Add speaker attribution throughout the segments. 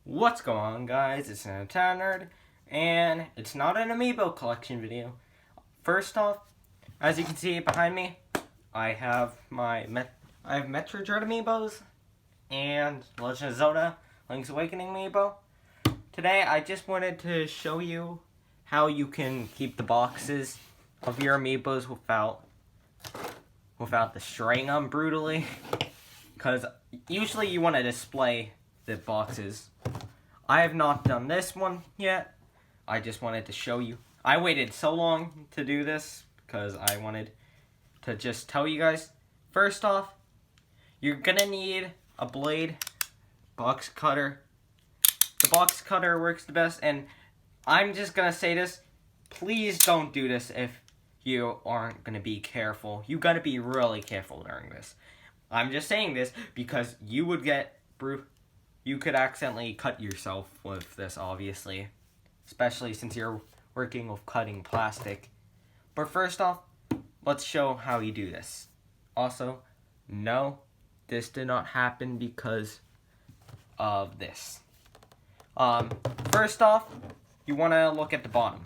Speaker 1: What's going on, guys? It's an Town Nerd, and it's not an Amiibo collection video. First off, as you can see behind me, I have Metro Dread Amiibos and Legend of Zelda: Link's Awakening Amiibo. Today, I just wanted to show you how you can keep the boxes of your Amiibos without destroying them brutally. Because usually you want to display the boxes. I have not done this one yet. I just wanted to show you. I waited so long to do this because I wanted to just tell you guys. First off, you're gonna need a blade, box cutter. The box cutter works the best, and I'm just gonna say this. Please don't do this if you aren't gonna be careful. You gotta be really careful during this. I'm just saying this because you would get you could accidentally cut yourself with this, obviously. Especially since you're working with cutting plastic. But first off, let's show how you do this. Also, no, this did not happen because of this. First off, you want to look at the bottom.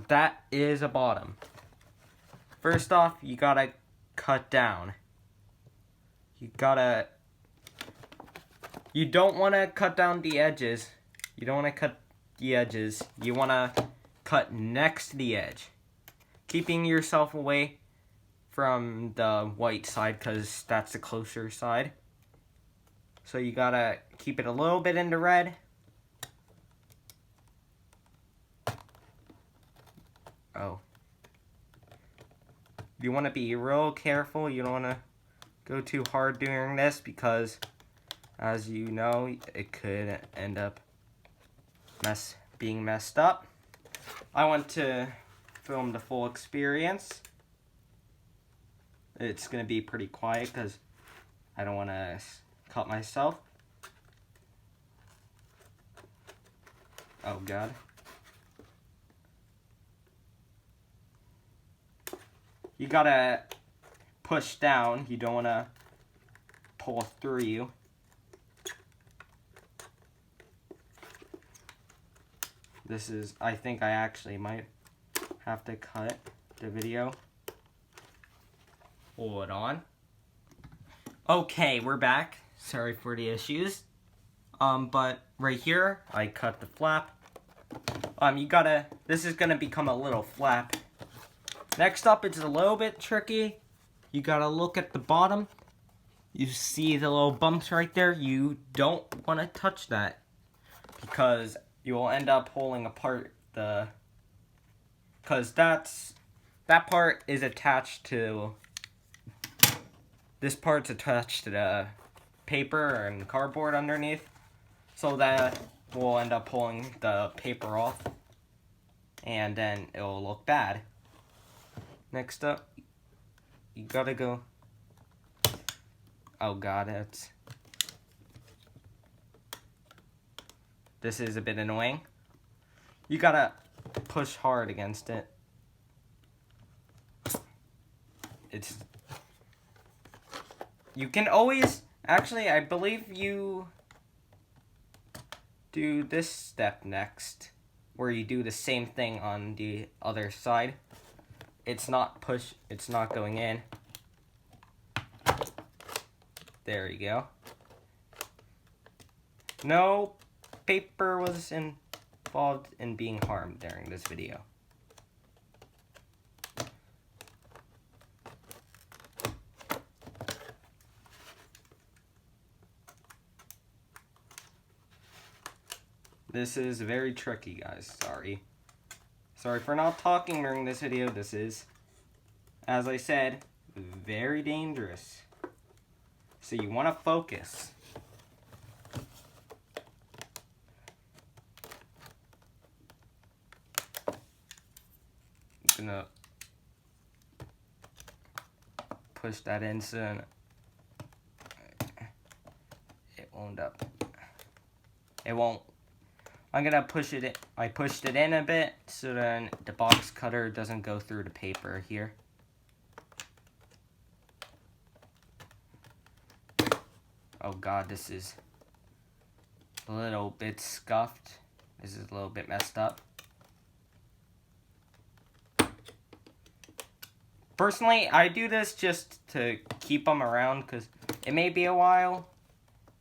Speaker 1: That is a bottom. First off, you gotta cut down. You don't want to cut down the edges. You don't want to cut the edges. You want to cut next to the edge. Keeping yourself away from the white side because that's the closer side. So you gotta keep it a little bit into red. Oh. You want to be real careful. You don't want to go too hard during this because, as you know, it could end up being messed up. I want to film the full experience. It's going to be pretty quiet because I don't want to cut myself. Oh, God. You gotta push down. You don't want to pull through you. This is, I think I actually might have to cut the video. Hold on. Okay, we're back. Sorry for the issues. But right here, I cut the flap. This is gonna become a little flap. Next up, it's a little bit tricky. You gotta look at the bottom. You see the little bumps right there? You don't want to touch that because you will end up pulling apart because that part is attached to, this part's attached to the paper and cardboard underneath. So that will end up pulling the paper off and then it will look bad. Next up, you gotta go. Oh God, this is a bit annoying. You gotta push hard against it. You can always, actually, I believe you do this step next, where you do the same thing on the other side. It's not going in. There you go. No paper was involved in being harmed during this video. This is very tricky, guys. Sorry. Sorry for not talking during this video. This is, as I said, very dangerous. So you want to focus. I'm gonna push that in so it won't. I'm gonna push it in. I pushed it in a bit so then the box cutter doesn't go through the paper here. Oh God, this is a little bit scuffed. This is a little bit messed up. Personally, I do this just to keep them around because it may be a while,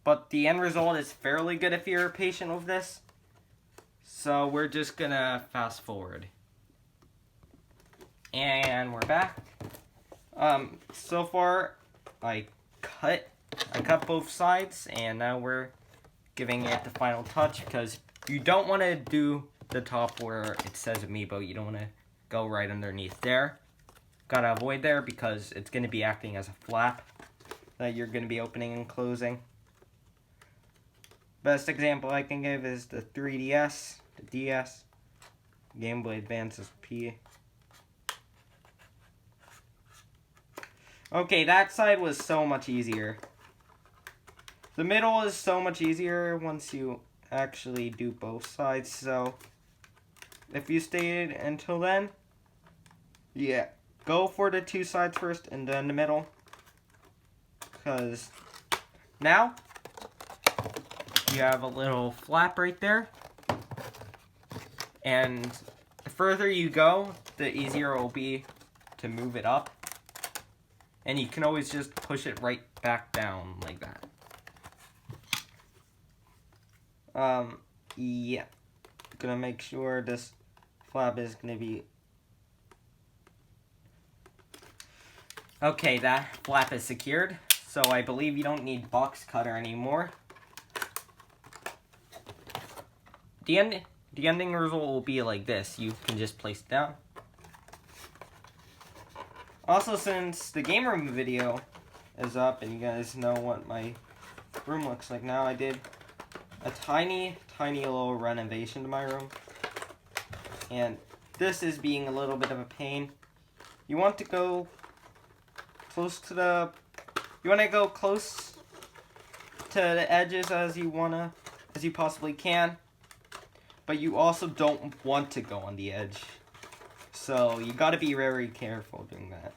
Speaker 1: but the end result is fairly good if you're patient with this. So we're just gonna fast forward. And we're back. So far, I cut both sides, and now we're giving it the final touch because you don't want to do the top where it says Amiibo. You don't want to go right underneath there. Gotta avoid there because it's going to be acting as a flap that you're going to be opening and closing. Best example I can give is the 3DS, the DS, Game Boy Advance SP. Okay, that side was so much easier. The middle is so much easier once you actually do both sides, so if you stayed until then, yeah, go for the two sides first and then the middle, because now you have a little flap right there, and the further you go, the easier it will be to move it up, and you can always just push it right back down like that. Yeah, gonna make sure this flap is gonna be okay. That flap is secured, so I believe you don't need box cutter anymore. The ending result will be like this. You can just place it down. Also, since the game room video is up and you guys know what my room looks like now, I did a tiny little renovation to my room, and this is being a little bit of a pain. You want to go close to the edges as you possibly can, but you also don't want to go on the edge, so you got to be very careful doing that.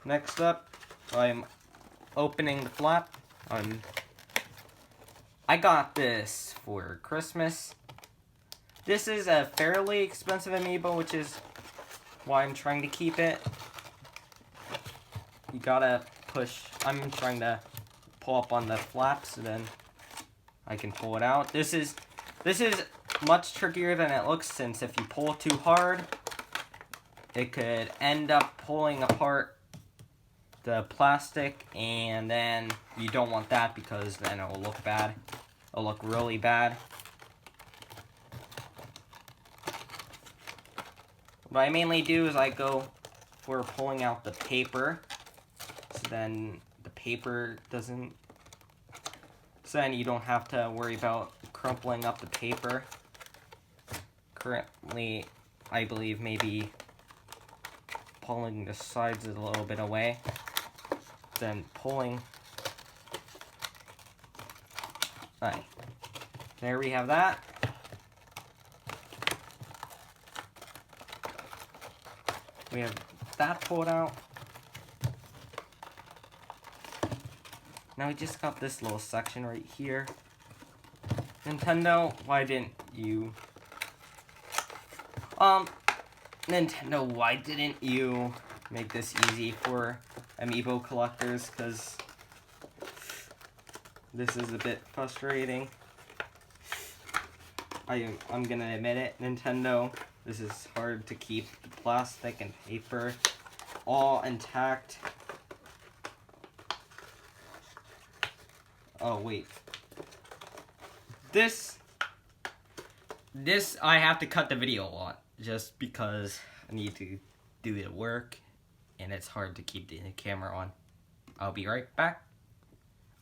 Speaker 1: Next up, I'm opening the flap. I got this for Christmas. This is a fairly expensive Amiibo, which is why I'm trying to keep it. You gotta push. I'm trying to pull up on the flap so then I can pull it out. This is much trickier than it looks, since if you pull too hard, it could end up pulling apart the plastic, and then you don't want that because then it will look bad. It'll look really bad. What I mainly do is I go for pulling out the paper, so then the paper doesn't, so then you don't have to worry about crumpling up the paper. Currently, I believe maybe pulling the sides a little bit away, then pulling. Alright, there we have that. We have that pulled out. Now we just got this little section right here. Nintendo, why didn't you make this easy for Amiibo collectors? Because this is a bit frustrating. I'm gonna admit it, Nintendo. This is hard to keep the plastic and paper all intact. Oh wait. This I have to cut the video a lot just because I need to do the work and it's hard to keep the camera on. I'll be right back.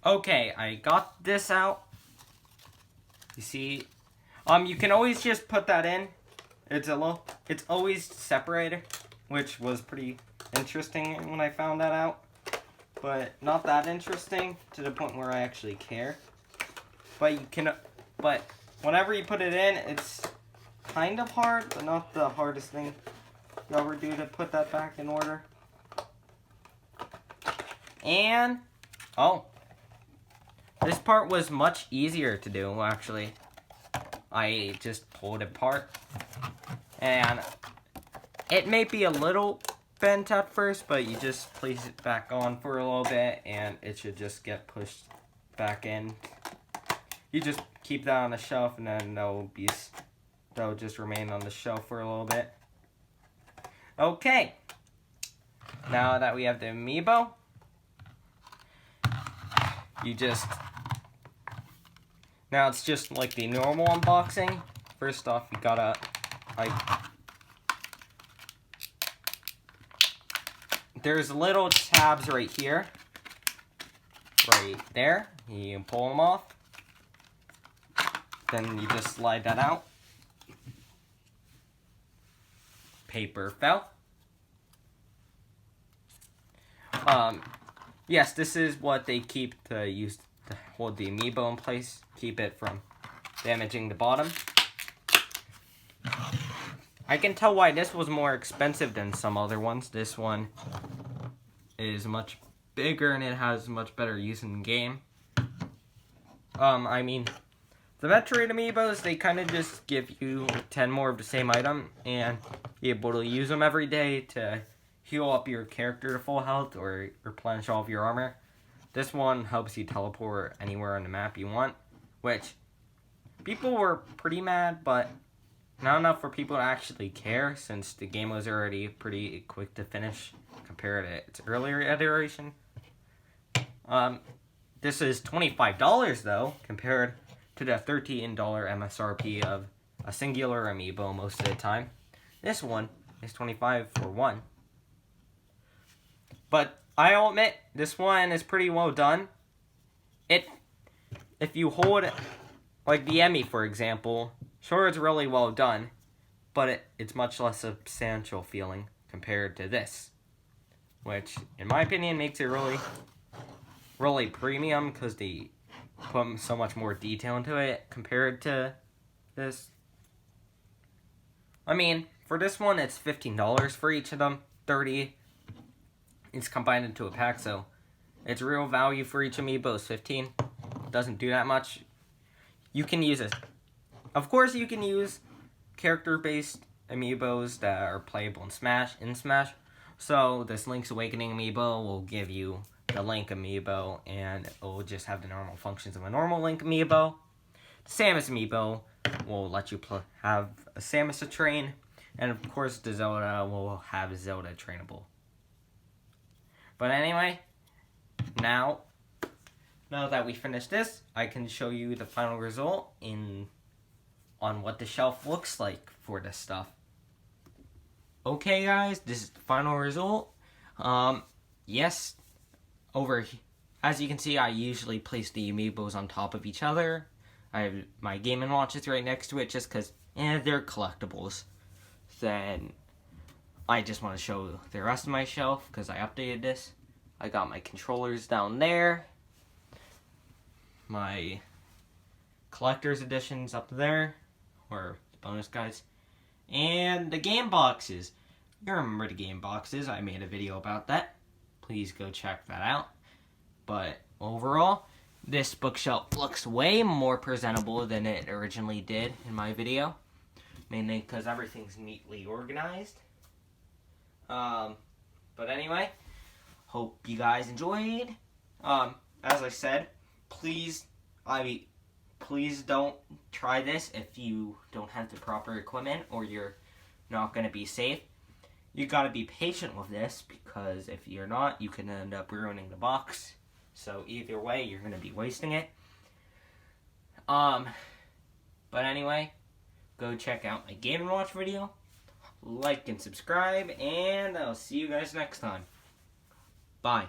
Speaker 1: Okay, I got this out. You see, you can always just put that in. It's always separated, which was pretty interesting when I found that out. But not that interesting to the point where I actually care. But whenever you put it in, it's kind of hard, but not the hardest thing you'll ever do to put that back in order. And, oh, This part was much easier to do, actually. I just pulled it apart. And it may be a little bent at first, but you just place it back on for a little bit, and it should just get pushed back in. You just keep that on the shelf, and then they'll just remain on the shelf for a little bit. Okay. Now that we have the Amiibo, now it's just like the normal unboxing. First off, you gotta, there's little tabs right here, right there. You can pull them off. Then you just slide that out. Paper fell. Yes, this is what they keep to use to hold the Amiibo in place. Keep it from damaging the bottom. I can tell why this was more expensive than some other ones. This one is much bigger and it has much better use in the game. I mean, the Metroid Amiibos, they kind of just give you 10 more of the same item and be able to use them every day to heal up your character to full health or replenish all of your armor. This one helps you teleport anywhere on the map you want, which people were pretty mad, but not enough for people to actually care since the game was already pretty quick to finish compared to its earlier iteration. This is $25 though, compared to the $13 MSRP of a singular Amiibo most of the time. This one is $25 for one. But I'll admit, this one is pretty well done. If you hold it, like the Emmy, for example, sure, it's really well done, but it's much less substantial feeling compared to this, which, in my opinion, makes it really premium because they put so much more detail into it compared to this. I mean, for this one, it's $15 for each of them, $30. It's combined into a pack, so its real value for each Amiibo is $15. Doesn't do that much. You can use it. Of course, you can use character-based Amiibos that are playable in Smash. So this Link's Awakening Amiibo will give you the Link Amiibo, and it will just have the normal functions of a normal Link Amiibo. The Samus Amiibo will let you have a Samus to train, and of course, the Zelda will have Zelda trainable. But anyway, now that we finished this, I can show you the final result on what the shelf looks like for this stuff. Okay, guys, this is the final result. Yes, as you can see, I usually place the Amiibos on top of each other. I have my Game & Watches right next to it just because they're collectibles. Then I just want to show the rest of my shelf because I updated this. I got my controllers down there. My collector's editions up there, or the bonus guys. And the game boxes. You remember the game boxes. I made a video about that. Please go check that out. But overall, this bookshelf looks way more presentable than it originally did in my video. Mainly because everything's neatly organized. But anyway, hope you guys enjoyed. As I said, please don't try this if you don't have the proper equipment or you're not going to be safe. You got to be patient with this because if you're not, you can end up ruining the box. So either way, you're going to be wasting it. But anyway, go check out my Game & Watch video. Like and subscribe, and I'll see you guys next time. Bye.